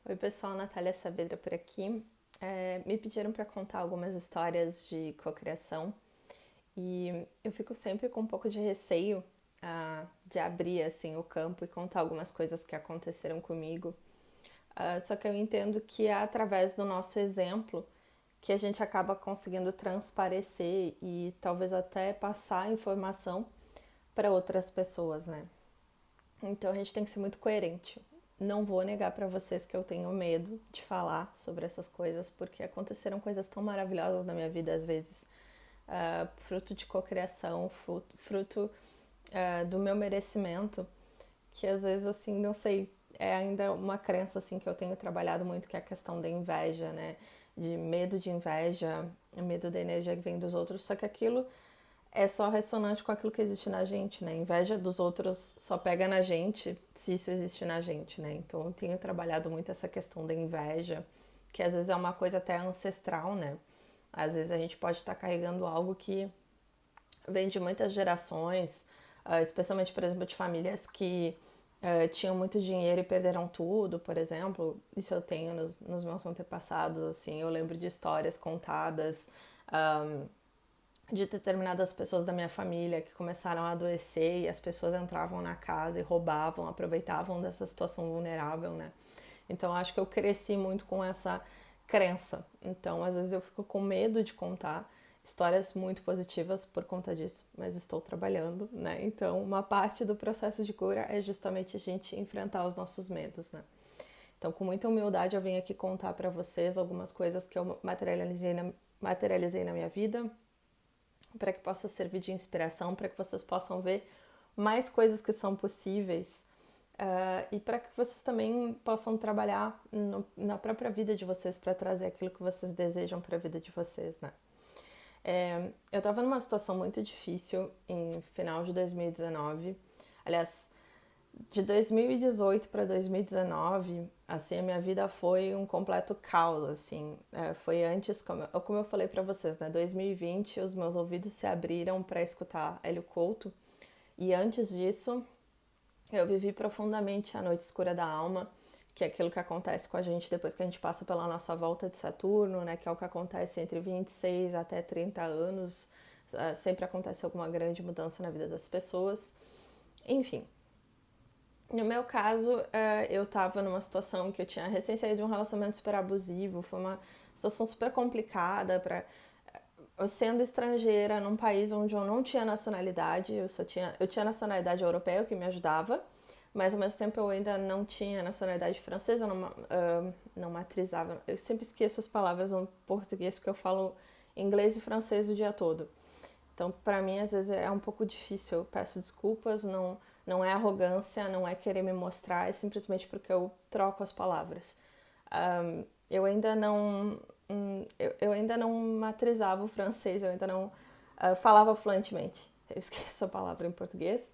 Oi pessoal, Natália Saavedra por aqui. Me pediram para contar algumas histórias de cocriação e eu fico sempre com um pouco de receio de abrir assim o campo e contar algumas coisas que aconteceram comigo. Só que eu entendo que é através do nosso exemplo que a gente acaba conseguindo transparecer e talvez até passar informação para outras pessoas, né? Então a gente tem que ser muito coerente. Não vou negar para vocês que eu tenho medo de falar sobre essas coisas, porque aconteceram coisas tão maravilhosas na minha vida às vezes, fruto de cocriação, fruto do meu merecimento, que às vezes assim, não sei, é ainda uma crença assim que eu tenho trabalhado muito, que é a questão da inveja, né? De medo de inveja, medo da energia que vem dos outros, só que aquilo é só ressonante com aquilo que existe na gente, né? Inveja dos outros só pega na gente se isso existe na gente, né? Então eu tenho trabalhado muito essa questão da inveja, que às vezes é uma coisa até ancestral, né? Às vezes a gente pode estar carregando algo que vem de muitas gerações, especialmente, por exemplo, de famílias que tinham muito dinheiro e perderam tudo, por exemplo. Isso eu tenho nos meus antepassados, assim. Eu lembro de histórias contadas de determinadas pessoas da minha família que começaram a adoecer e as pessoas entravam na casa e roubavam, aproveitavam dessa situação vulnerável, né? Então acho que eu cresci muito com essa crença. Então às vezes eu fico com medo de contar histórias muito positivas por conta disso, mas estou trabalhando, né? Então uma parte do processo de cura é justamente a gente enfrentar os nossos medos, né? Então com muita humildade eu vim aqui contar para vocês algumas coisas que eu materializei na minha vida, para que possa servir de inspiração, para que vocês possam ver mais coisas que são possíveis e para que vocês também possam trabalhar na própria vida de vocês para trazer aquilo que vocês desejam para a vida de vocês, né? Eu estava numa situação muito difícil em final de 2019. Aliás, de 2018 para 2019, assim, a minha vida foi um completo caos, assim. Foi antes, como eu falei para vocês, né? 2020, os meus ouvidos se abriram para escutar Hélio Couto. E antes disso, eu vivi profundamente a noite escura da alma, que é aquilo que acontece com a gente depois que a gente passa pela nossa volta de Saturno, né? Que é o que acontece entre 26 até 30 anos. Sempre acontece alguma grande mudança na vida das pessoas. Enfim, no meu caso, eu tava numa situação que eu tinha recém saído de um relacionamento super abusivo, foi uma situação super complicada para sendo estrangeira num país onde eu não tinha nacionalidade, eu tinha nacionalidade europeia, o que me ajudava, mas ao mesmo tempo eu ainda não tinha nacionalidade francesa, eu não matrizava. Eu sempre esqueço as palavras no português porque eu falo inglês e francês o dia todo. Então, para mim, às vezes é um pouco difícil. Eu peço desculpas, não é arrogância, não é querer me mostrar, é simplesmente porque eu troco as palavras. Eu ainda não. Eu ainda não matrizava o francês, eu ainda não falava fluentemente. Eu esqueço a palavra em português.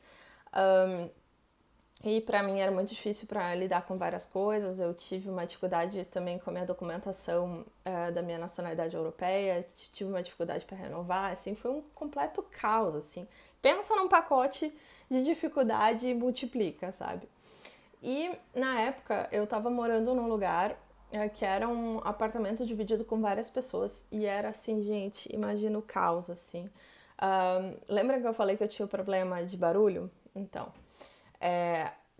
E para mim era muito difícil para lidar com várias coisas. Eu tive uma dificuldade também com a minha documentação da minha nacionalidade europeia. Tive uma dificuldade para renovar. Assim, foi um completo caos. Assim, pensa num pacote de dificuldade e multiplica, sabe? E na época eu tava morando num lugar que era um apartamento dividido com várias pessoas e era assim, gente, imagina o caos assim. Lembra que eu falei que eu tinha o problema de barulho? Então,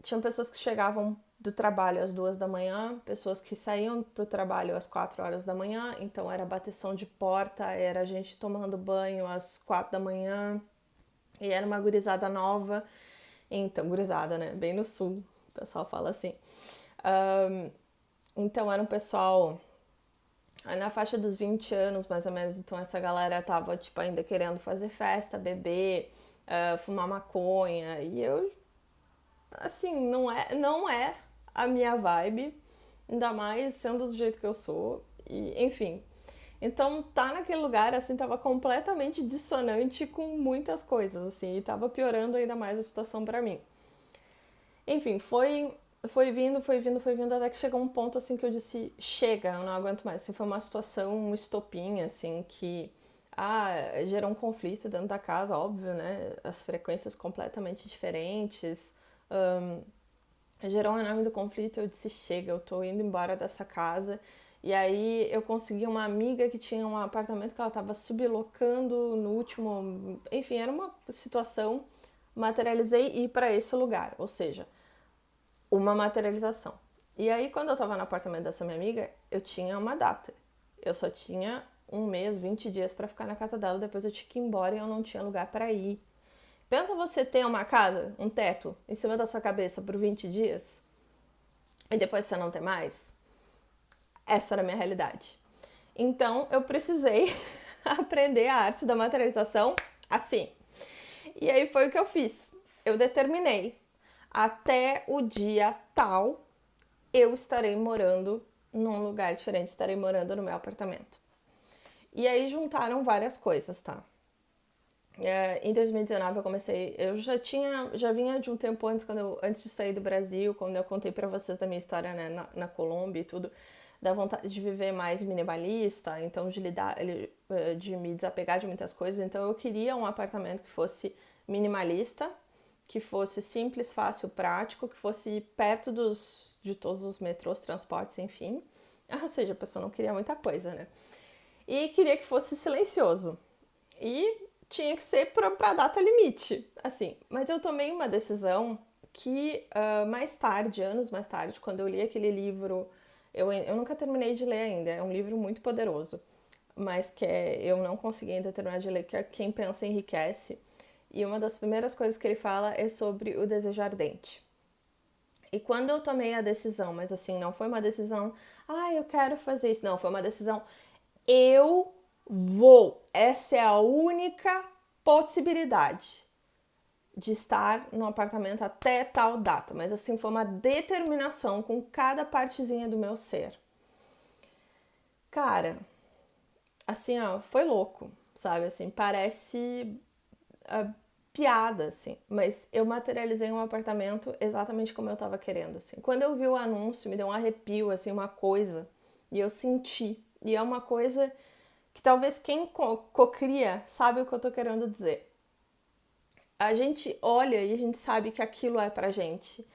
tinham pessoas que chegavam do trabalho às 2 da manhã, pessoas que saíam pro trabalho às 4 horas da manhã, então era bateção de porta, era gente tomando banho às 4 da manhã, e era uma gurizada nova, então, gurizada, né? Bem no sul, o pessoal fala assim. Então era um pessoal na faixa dos 20 anos, mais ou menos, então essa galera tava, tipo, ainda querendo fazer festa, beber, fumar maconha, e eu assim, não é a minha vibe, ainda mais sendo do jeito que eu sou, e enfim. Então, tá naquele lugar, assim, tava completamente dissonante com muitas coisas, assim, e tava piorando ainda mais a situação pra mim. Enfim, foi vindo, até que chegou um ponto, assim, que eu disse, chega, eu não aguento mais. Assim, foi uma situação, um estopim, assim, que, gerou um conflito dentro da casa, óbvio, né? As frequências completamente diferentes, gerou um enorme conflito. Eu disse, chega, eu tô indo embora dessa casa. E aí eu consegui uma amiga que tinha um apartamento que ela estava sublocando no último... Enfim, era uma situação, materializei ir para esse lugar, ou seja, uma materialização. E aí quando eu estava no apartamento dessa minha amiga, eu tinha uma data. Eu só tinha um mês, 20 dias para ficar na casa dela, depois eu tinha que ir embora e eu não tinha lugar para ir. Pensa você ter uma casa, um teto, em cima da sua cabeça por 20 dias e depois você não ter mais. Essa era a minha realidade. Então eu precisei aprender a arte da materialização assim. E aí foi o que eu fiz. Eu determinei, até o dia tal eu estarei morando num lugar diferente, estarei morando no meu apartamento. E aí juntaram várias coisas, tá? Em 2019 eu comecei, eu já vinha de um tempo antes, antes de sair do Brasil, quando eu contei pra vocês da minha história, né, na Colômbia e tudo, da vontade de viver mais minimalista, então de me desapegar de muitas coisas. Então eu queria um apartamento que fosse minimalista, que fosse simples, fácil, prático, que fosse perto de todos os metrôs, transportes, enfim. Ou seja, a pessoa não queria muita coisa, né? E queria que fosse silencioso. E tinha que ser pra data limite, assim. Mas eu tomei uma decisão que mais tarde, anos mais tarde, quando eu li aquele livro, eu nunca terminei de ler ainda, é um livro muito poderoso, mas eu não consegui ainda terminar de ler, que é Quem Pensa Enriquece. E uma das primeiras coisas que ele fala é sobre o desejo ardente. E quando eu tomei a decisão, mas assim, não foi uma decisão, eu quero fazer isso, não, foi uma decisão, eu vou. Essa é a única possibilidade de estar no apartamento até tal data. Mas assim, foi uma determinação com cada partezinha do meu ser. Cara, assim, foi louco, sabe? Assim, parece piada, assim. Mas eu materializei um apartamento exatamente como eu tava querendo, assim. Quando eu vi o anúncio, me deu um arrepio, assim, uma coisa. E eu senti. E é uma coisa que talvez quem cocria sabe o que eu tô querendo dizer. A gente olha e a gente sabe que aquilo é pra gente,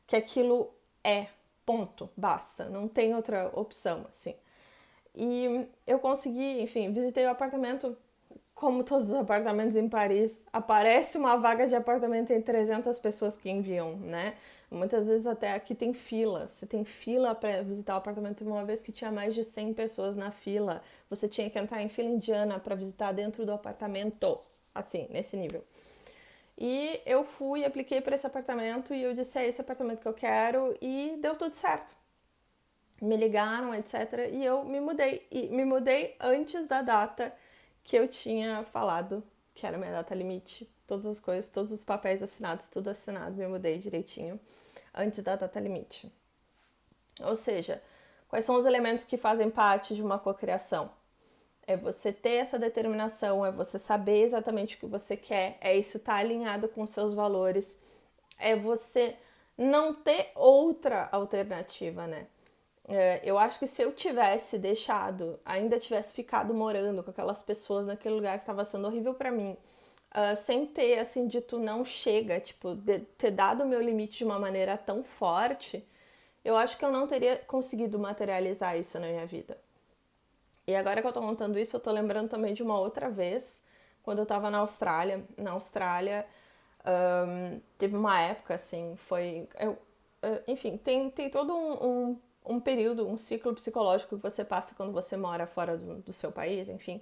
que aquilo é, ponto, basta, não tem outra opção, assim. E eu consegui, enfim, visitei o apartamento, como todos os apartamentos em Paris, aparece uma vaga de apartamento em 300 pessoas que enviam, né? Muitas vezes até aqui tem fila. Você tem fila para visitar o apartamento. Uma vez que tinha mais de 100 pessoas na fila, você tinha que entrar em fila indiana para visitar dentro do apartamento. Assim, nesse nível. E eu fui, apliquei para esse apartamento e eu disse, é esse apartamento que eu quero, e deu tudo certo. Me ligaram, etc. E eu me mudei. E me mudei antes da data que eu tinha falado, que era a minha data limite. Todas as coisas, todos os papéis assinados, tudo assinado, me mudei direitinho antes da data limite. Ou seja, quais são os elementos que fazem parte de uma cocriação? É você ter essa determinação, é você saber exatamente o que você quer, é isso estar alinhado com os seus valores, é você não ter outra alternativa, né? Eu acho que se eu tivesse deixado, ainda tivesse ficado morando com aquelas pessoas naquele lugar que estava sendo horrível para mim, sem ter, assim, dito não chega, tipo, ter dado o meu limite de uma maneira tão forte, eu acho que eu não teria conseguido materializar isso na minha vida. E agora que eu tô contando isso, eu tô lembrando também de uma outra vez, quando eu tava na Austrália. Na Austrália, teve uma época, assim, enfim, tem todo um período, um ciclo psicológico que você passa quando você mora fora do seu país, enfim.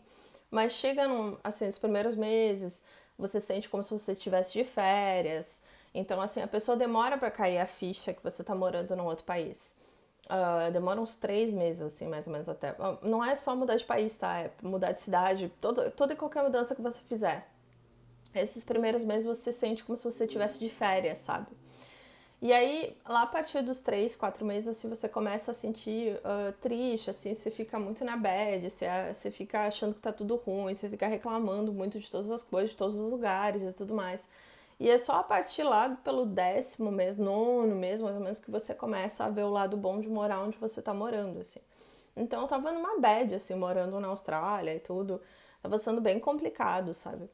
Mas chega, assim, nos primeiros meses, você sente como se você estivesse de férias. Então, assim, a pessoa demora pra cair a ficha que você tá morando num outro país. Demora uns 3 meses, assim, mais ou menos até. Não é só mudar de país, tá? É mudar de cidade, toda e qualquer mudança que você fizer. Esses primeiros meses você sente como se você estivesse de férias, sabe? E aí, lá a partir dos 3, 4 meses, assim, você começa a sentir triste, assim, você fica muito na bad, você fica achando que tá tudo ruim, você fica reclamando muito de todas as coisas, de todos os lugares e tudo mais. E é só a partir lá pelo 10º mês, 9º mês, mais ou menos, que você começa a ver o lado bom de morar onde você tá morando, assim. Então eu tava numa bad, assim, morando na Austrália e tudo. Tava sendo bem complicado, sabe?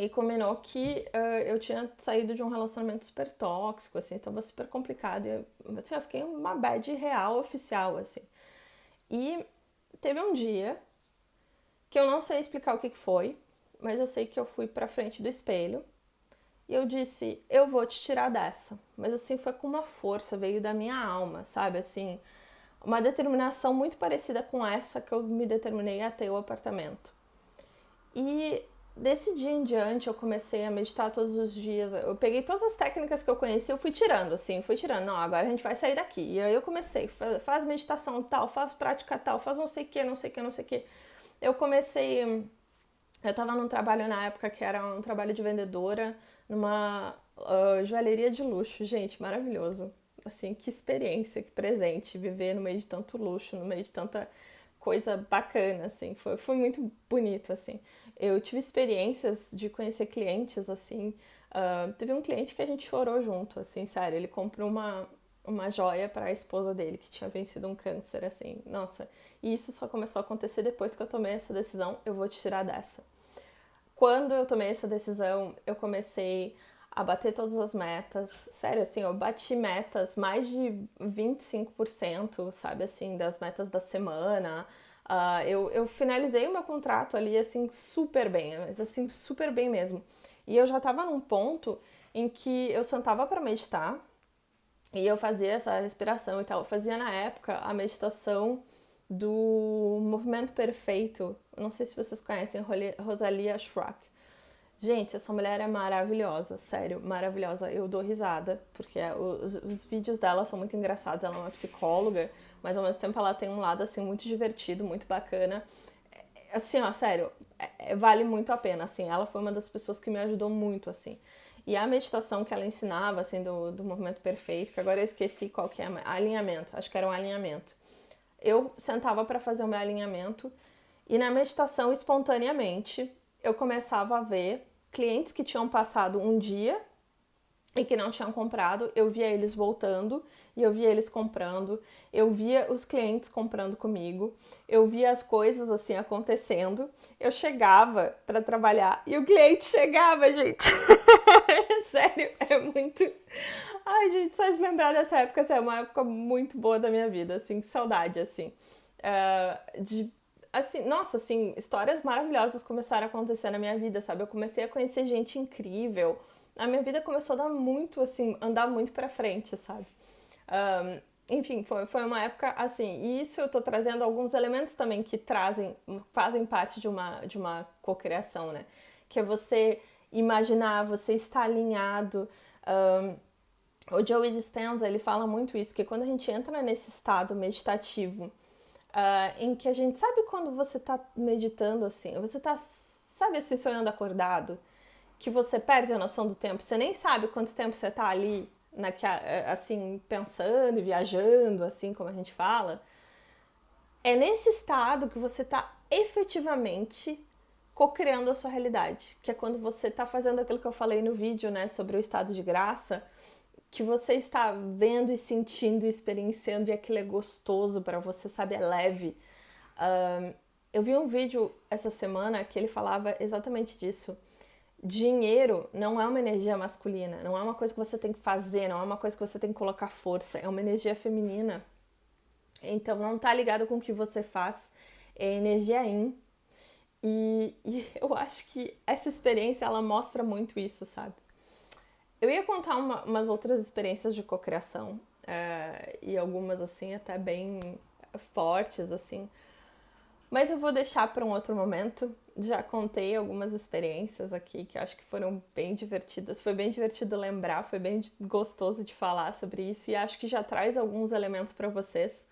E combinou que eu tinha saído de um relacionamento super tóxico, assim, tava super complicado. E assim, eu fiquei uma bad real, oficial, assim. E teve um dia que eu não sei explicar o que foi, mas eu sei que eu fui pra frente do espelho e eu disse, eu vou te tirar dessa. Mas assim, foi com uma força, veio da minha alma, sabe? Assim, uma determinação muito parecida com essa que eu me determinei a ter o apartamento. E desse dia em diante eu comecei a meditar todos os dias. Eu peguei todas as técnicas que eu conhecia, eu fui tirando, assim, fui tirando. Não, agora a gente vai sair daqui. E aí eu comecei, faz meditação tal, faz prática tal, faz não sei o que, não sei o que, não sei o que. Eu comecei. Eu tava num trabalho na época que era um trabalho de vendedora numa joalheria de luxo. Gente, maravilhoso. Assim, que experiência, que presente, viver no meio de tanto luxo, no meio de tanta coisa bacana, assim. Foi muito bonito, assim. Eu tive experiências de conhecer clientes, assim. Teve um cliente que a gente chorou junto, assim, sério. Ele comprou uma joia para a esposa dele, que tinha vencido um câncer, assim. Nossa, e isso só começou a acontecer depois que eu tomei essa decisão, eu vou te tirar dessa. Quando eu tomei essa decisão, eu comecei a bater todas as metas. Sério, assim, eu bati metas, mais de 25%, sabe, assim, das metas da semana. Eu finalizei o meu contrato ali, assim, super bem, mas assim, super bem mesmo. E eu já tava num ponto em que eu sentava para meditar e eu fazia essa respiração e tal. Eu fazia na época a meditação do Movimento Perfeito. Eu não sei se vocês conhecem Rosalia Schrock. Gente, essa mulher é maravilhosa, sério, maravilhosa. Eu dou risada, porque os vídeos dela são muito engraçados. Ela é uma psicóloga, mas ao mesmo tempo ela tem um lado assim muito divertido, muito bacana. Assim, ó, sério, vale muito a pena, assim. Ela foi uma das pessoas que me ajudou muito, assim. E a meditação que ela ensinava, assim, do movimento perfeito, que agora eu esqueci qual que é, alinhamento, acho que era um alinhamento. Eu sentava para fazer o meu alinhamento e na meditação, espontaneamente, eu começava a ver clientes que tinham passado um dia e que não tinham comprado, eu via eles voltando e eu via eles comprando, eu via os clientes comprando comigo, eu via as coisas assim acontecendo, eu chegava para trabalhar e o cliente chegava, gente. Sério, é muito. Ai, gente, só de lembrar dessa época, assim, é uma época muito boa da minha vida, assim, que saudade, assim. De assim, nossa, assim, histórias maravilhosas começaram a acontecer na minha vida, sabe? Eu comecei a conhecer gente incrível. A minha vida começou a dar muito, assim, andar muito pra frente, sabe? Um, enfim, foi uma época assim. E isso eu tô trazendo alguns elementos também que fazem parte de uma cocriação, né? Que é você imaginar, você estar alinhado. O Joey Dispenza, ele fala muito isso, que quando a gente entra nesse estado meditativo, em que a gente sabe quando você tá meditando assim, você tá, sabe assim, sonhando acordado, que você perde a noção do tempo, você nem sabe quanto tempo você tá ali, assim, pensando, viajando, assim como a gente fala. É nesse estado que você tá efetivamente co-criando a sua realidade, que é quando você tá fazendo aquilo que eu falei no vídeo, né, sobre o estado de graça, que você está vendo e sentindo e experienciando e aquilo é gostoso para você, sabe? É leve. Eu vi um vídeo essa semana que ele falava exatamente disso. Dinheiro não é uma energia masculina, não é uma coisa que você tem que fazer, não é uma coisa que você tem que colocar força, é uma energia feminina. Então não tá ligado com o que você faz, é energia yin. E eu acho que essa experiência ela mostra muito isso, sabe? Eu ia contar umas outras experiências de cocriação, e algumas assim até bem fortes assim, mas eu vou deixar para um outro momento. Já contei algumas experiências aqui que acho que foram bem divertidas. Foi bem divertido lembrar, foi bem gostoso de falar sobre isso e acho que já traz alguns elementos para vocês,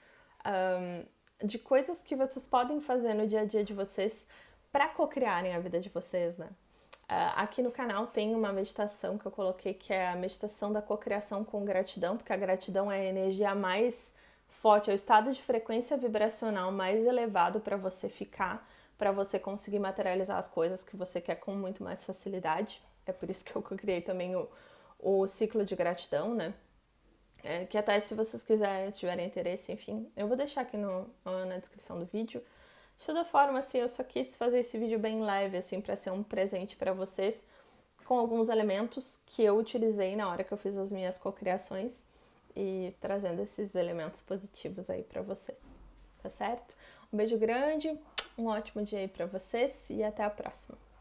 de coisas que vocês podem fazer no dia a dia de vocês para cocriarem a vida de vocês, né? Aqui no canal tem uma meditação que eu coloquei que é a meditação da cocriação com gratidão, porque a gratidão é a energia mais forte, é o estado de frequência vibracional mais elevado para você ficar, para você conseguir materializar as coisas que você quer com muito mais facilidade. É por isso que eu criei também o ciclo de gratidão, né? Que até se vocês quiserem, se tiverem interesse, enfim, eu vou deixar aqui na descrição do vídeo. De toda forma, assim, eu só quis fazer esse vídeo bem leve, assim, para ser um presente para vocês, com alguns elementos que eu utilizei na hora que eu fiz as minhas cocriações e trazendo esses elementos positivos aí para vocês, tá certo? Um beijo grande, um ótimo dia aí para vocês e até a próxima.